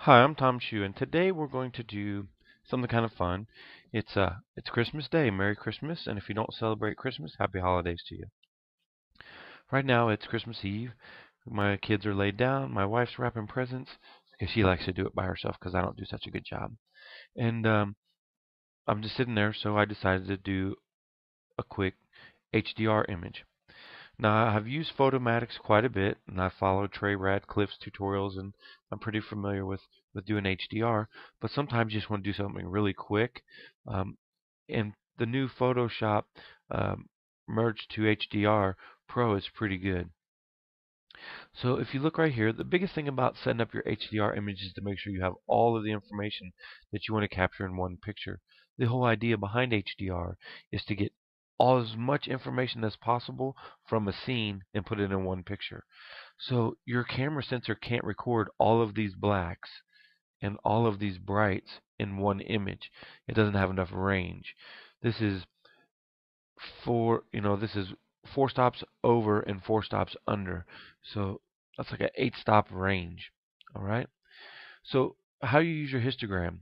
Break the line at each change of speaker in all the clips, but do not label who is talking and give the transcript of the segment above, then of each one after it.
Hi, I'm Tom Chu, and today we're going to do something kind of fun. It's Christmas Day. Merry Christmas, and if you don't celebrate Christmas, happy holidays to you. Right now it's Christmas Eve. My kids are laid down. My wife's wrapping presents because she likes to do it by herself because I don't do such a good job. And I'm just sitting there, so I decided to do a quick HDR image. Now, I've used Photomatics quite a bit, and I follow Trey Radcliffe's tutorials, and I'm pretty familiar with doing HDR. But sometimes you just want to do something really quick. Um, and the new Photoshop um, merged to HDR Pro is pretty good. So if you look right here, the biggest thing about setting up your HDR image is to make sure you have all of the information that you want to capture in one picture. The whole idea behind HDR is to get all as much information as possible from a scene and put it in one picture. So your camera sensor can't record all of these blacks and all of these brights in one image. It doesn't have enough range. This is this is 4 stops over and 4 stops under. So that's like an 8 stop range. All right. So how you use your histogram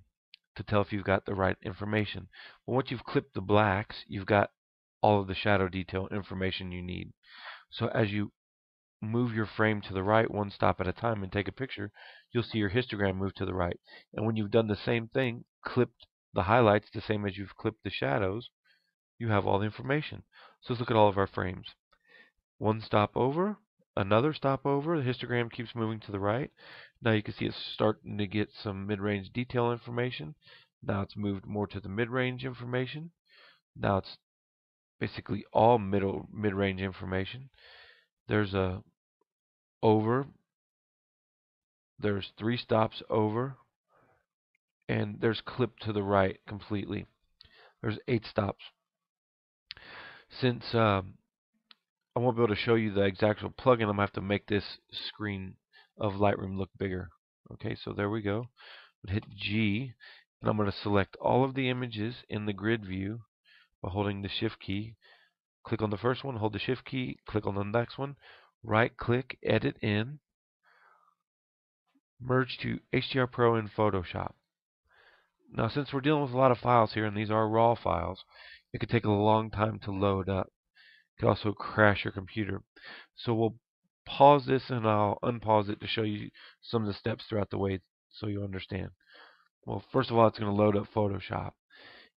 to tell if you've got the right information? Well, once you've clipped the blacks, you've got all of the shadow detail information you need. So as you move your frame to the right 1 stop at a time and take a picture, you'll see your histogram move to the right. And when you've done the same thing, clipped the highlights the same as you've clipped the shadows, you have all the information. So let's look at all of our frames. 1 stop over, another stop over, the histogram keeps moving to the right. Now you can see it's starting to get some mid-range detail information. Now it's moved more to the mid-range information. Now it's basically all mid-range information. There's a over, there's 3 stops over, and there's clip to the right completely. There's 8 stops. Since I won't be able to show you the exact plugin, I'm going to have to make this screen of Lightroom look bigger. Okay, so there we go. Hit G, and I'm going to select all of the images in the grid view by holding the Shift key. Click on the first one, hold the Shift key, click on the next one, right click, edit in, merge to HDR Pro in Photoshop. Now, since we're dealing with a lot of files here, and these are raw files, it could take a long time to load up. It could also crash your computer. So we'll pause this and I'll unpause it to show you some of the steps throughout the way so you understand. Well, first of all, it's going to load up Photoshop,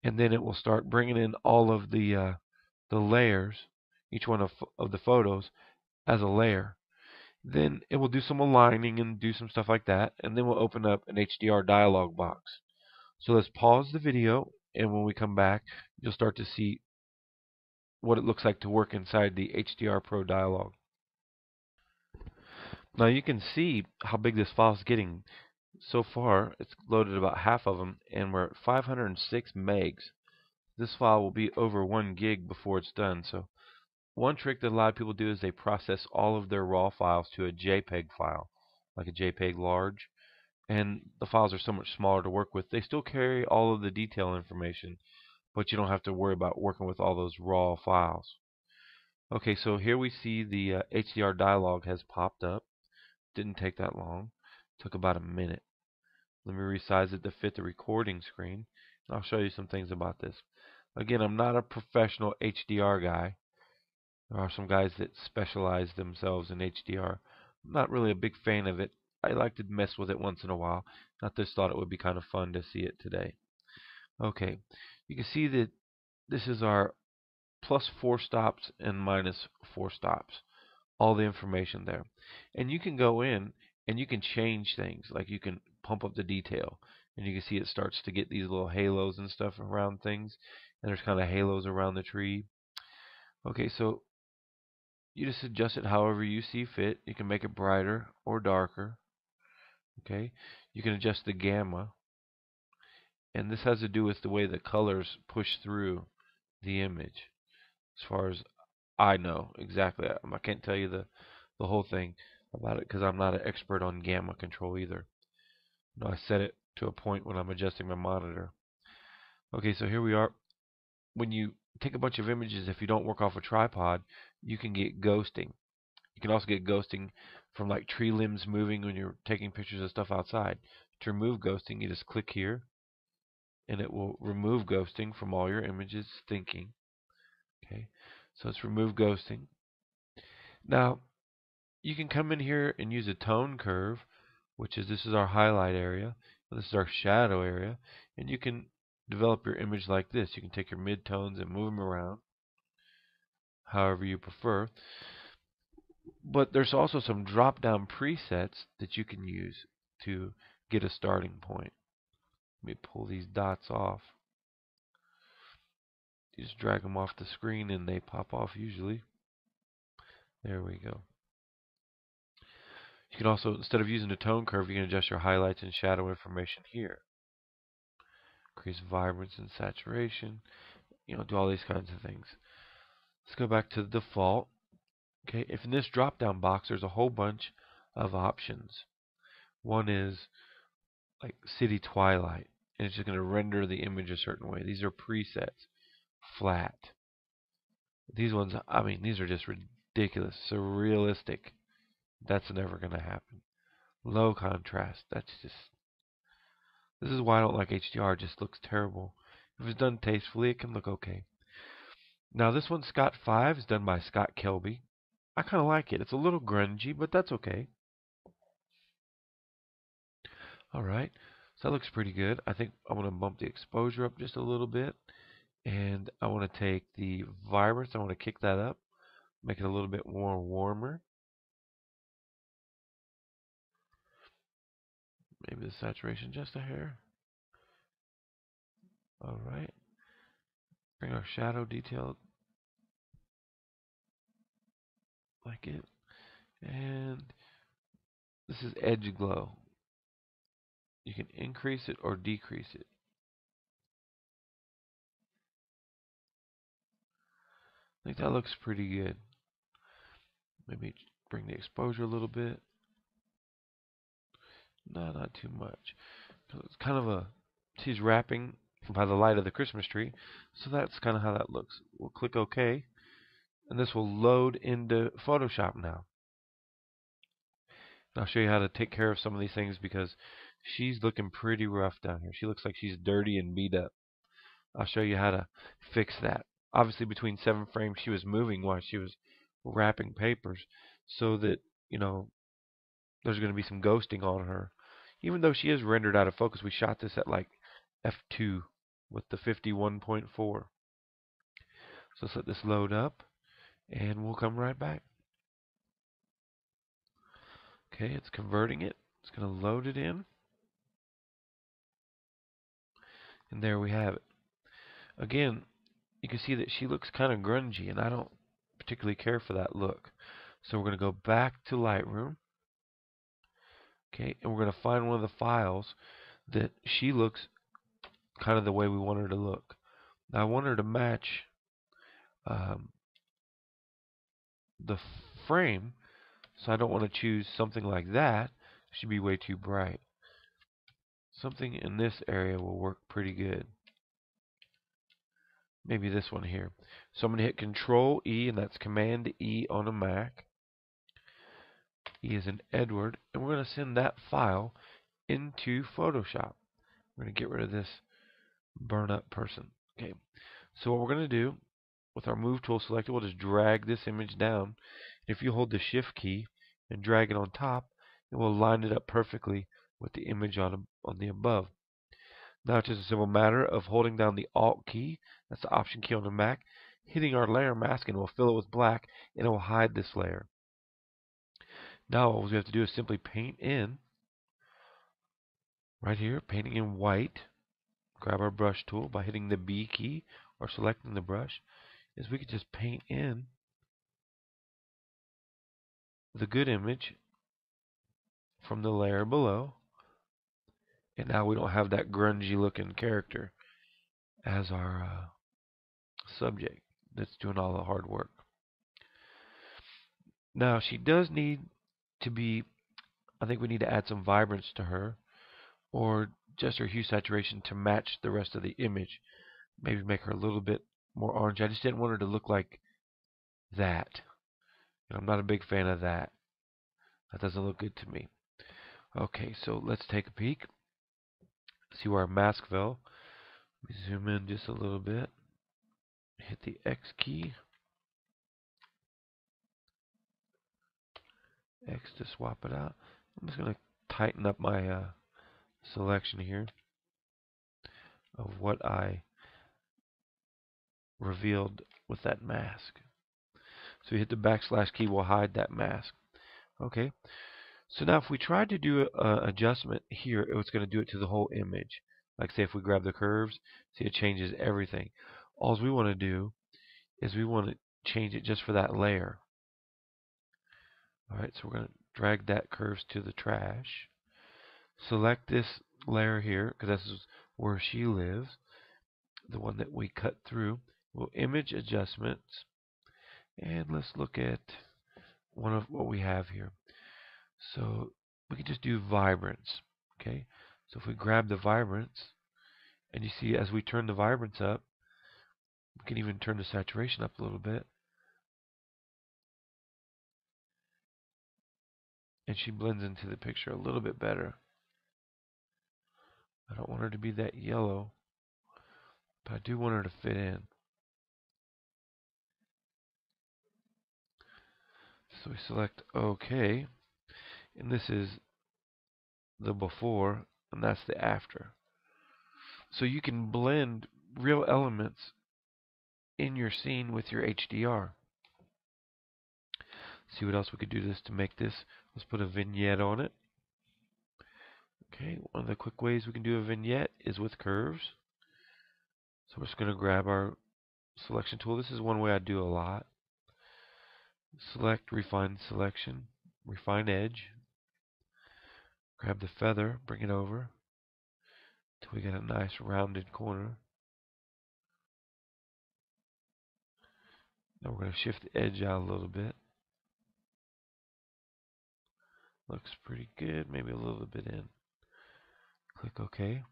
and then it will start bringing in all of the layers, each one of the photos as a layer. Then it will do some aligning and do some stuff like that, and then we'll open up an HDR dialog box. So let's pause the video, and when we come back, you'll start to see what it looks like to work inside the HDR Pro dialog. Now you can see how big this file is getting. So far, it's loaded about half of them, and we're at 506 megs. This file will be over 1 gig before it's done. So one trick that a lot of people do is they process all of their raw files to a JPEG file, like a JPEG large, and the files are so much smaller to work with. They still carry all of the detail information, but you don't have to worry about working with all those raw files. Okay, so here we see the HDR dialog has popped up. Didn't take that long. Took about a minute. Let me resize it to fit the recording screen. And I'll show you some things about this. Again, I'm not a professional HDR guy. There are some guys that specialize themselves in HDR. I'm not really a big fan of it. I like to mess with it once in a while. I just thought it would be kind of fun to see it today. Okay, you can see that this is our plus 4 stops and minus 4 stops. All the information there. And you can go in and you can change things. Like you can pump up the detail. And you can see it starts to get these little halos and stuff around things. And there's kind of halos around the tree. Okay, so you just adjust it however you see fit. You can make it brighter or darker. Okay, you can adjust the gamma. And this has to do with the way the colors push through the image. As far as I know exactly. I can't tell you the whole thing about it because I'm not an expert on gamma control either. No, I set it to a point when I'm adjusting my monitor. Okay, so here we are. When you take a bunch of images, if you don't work off a tripod, you can get ghosting. You can also get ghosting from like tree limbs moving when you're taking pictures of stuff outside. To remove ghosting, you just click here, and it will remove ghosting from all your images thinking. Okay, so let's remove ghosting. Now, you can come in here and use a tone curve, which is this is our highlight area, and this is our shadow area, and you can develop your image like this. You can take your midtones and move them around however you prefer. But there's also some drop-down presets that you can use to get a starting point. Let me pull these dots off. You just drag them off the screen and they pop off usually. There we go. You can also, instead of using a tone curve, you can adjust your highlights and shadow information here. Increase vibrance and saturation. Do all these kinds of things. Let's go back to the default. Okay, if in this drop-down box, there's a whole bunch of options. One is like city twilight, and it's just going to render the image a certain way. These are presets. Flat. These ones, I mean, these are just ridiculous. Surrealistic. That's never going to happen. Low contrast. This is why I don't like HDR. It just looks terrible. If it's done tastefully, it can look okay. Now this one, Scott 5, is done by Scott Kelby. I kind of like it. It's a little grungy, but that's okay. Alright, so that looks pretty good. I think I want to bump the exposure up just a little bit. And I want to take the vibrance, I want to kick that up, make it a little bit more warmer. Maybe the saturation just a hair. Alright. Bring our shadow detail like it. And this is edge glow. You can increase it or decrease it. I think that looks pretty good. Maybe bring the exposure a little bit. No, not too much. It's kind of a, she's wrapping by the light of the Christmas tree. So that's kind of how that looks. We'll click OK. And this will load into Photoshop now. And I'll show you how to take care of some of these things because she's looking pretty rough down here. She looks like she's dirty and beat up. I'll show you how to fix that. Obviously, between 7 frames, she was moving while she was wrapping papers so that, there's going to be some ghosting on her. Even though she is rendered out of focus, we shot this at like f2 with the 51.4. So let's let this load up and we'll come right back. Okay, it's converting it. It's going to load it in. And there we have it. Again, you can see that she looks kind of grungy, and I don't particularly care for that look. So we're going to go back to Lightroom. Okay, and we're going to find one of the files that she looks kind of the way we want her to look. Now I want her to match the frame, so I don't want to choose something like that. It should be way too bright. Something in this area will work pretty good. Maybe this one here. So I'm going to hit Control E, and that's Command E on a Mac. E is in Edward, and we're going to send that file into Photoshop. We're going to get rid of this burn up person. Okay. So what we're going to do with our move tool selected, we'll just drag this image down. If you hold the shift key and drag it on top, it will line it up perfectly with the image on the above. Now it's just a simple matter of holding down the Alt key, that's the Option key on the Mac, hitting our layer mask, and it will fill it with black, and it will hide this layer. Now all we have to do is simply paint in, right here, painting in white. Grab our brush tool by hitting the B key or selecting the brush, is we could just paint in the good image from the layer below. And now we don't have that grungy looking character as our subject that's doing all the hard work. Now she does need to be, I think we need to add some vibrance to her, or just her hue saturation to match the rest of the image. Maybe make her a little bit more orange. I just didn't want her to look like that. I'm not a big fan of that. That doesn't look good to me. Okay, so let's take a peek. See where our mask fell. We zoom in just a little bit. Hit the X key. X to swap it out. I'm just going to tighten up my selection here of what I revealed with that mask. So you hit the backslash key will hide that mask. Okay. So now if we tried to do an adjustment here, it was going to do it to the whole image. Like say if we grab the curves, see it changes everything. All we want to do is we want to change it just for that layer. Alright, so we're going to drag that curves to the trash. Select this layer here, because this is where she lives. The one that we cut through. We'll image adjustments. And let's look at one of what we have here. So we can just do vibrance. Okay, so if we grab the vibrance, and you see as we turn the vibrance up, we can even turn the saturation up a little bit, and she blends into the picture a little bit better. I don't want her to be that yellow, but I do want her to fit in. So we select OK, and this is the before, and that's the after. So you can blend real elements in your scene with your HDR. See what else we could do this to make this. Let's put a vignette on it. Okay, one of the quick ways we can do a vignette is with curves. So we're just going to grab our selection tool. This is one way I do a lot. Select refine selection, refine edge. Grab the feather, bring it over till we get a nice rounded corner. Now we're going to shift the edge out a little bit. Looks pretty good, maybe a little bit in. Click OK.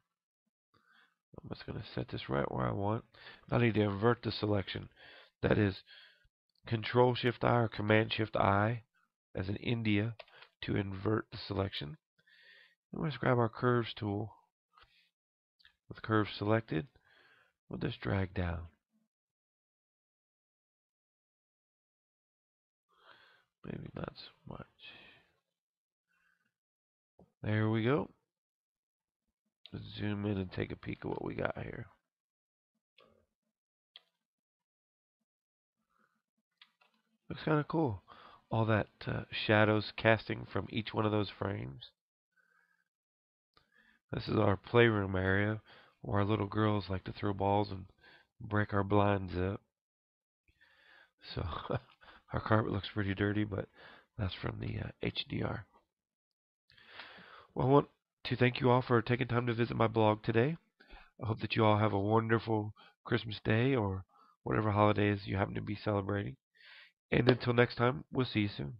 I'm just going to set this right where I want. Now I need to invert the selection. That is Control Shift I or Command Shift I as in India to invert the selection. And let's grab our curves tool. With curves selected, we'll just drag down. Maybe not so much. There we go. Let's zoom in and take a peek at what we got here. Looks kind of cool. All that shadows casting from each one of those frames. This is our playroom area where our little girls like to throw balls and break our blinds up. So our carpet looks pretty dirty, but that's from the HDR. Well, I want to thank you all for taking time to visit my blog today. I hope that you all have a wonderful Christmas day or whatever holidays you happen to be celebrating. And until next time, we'll see you soon.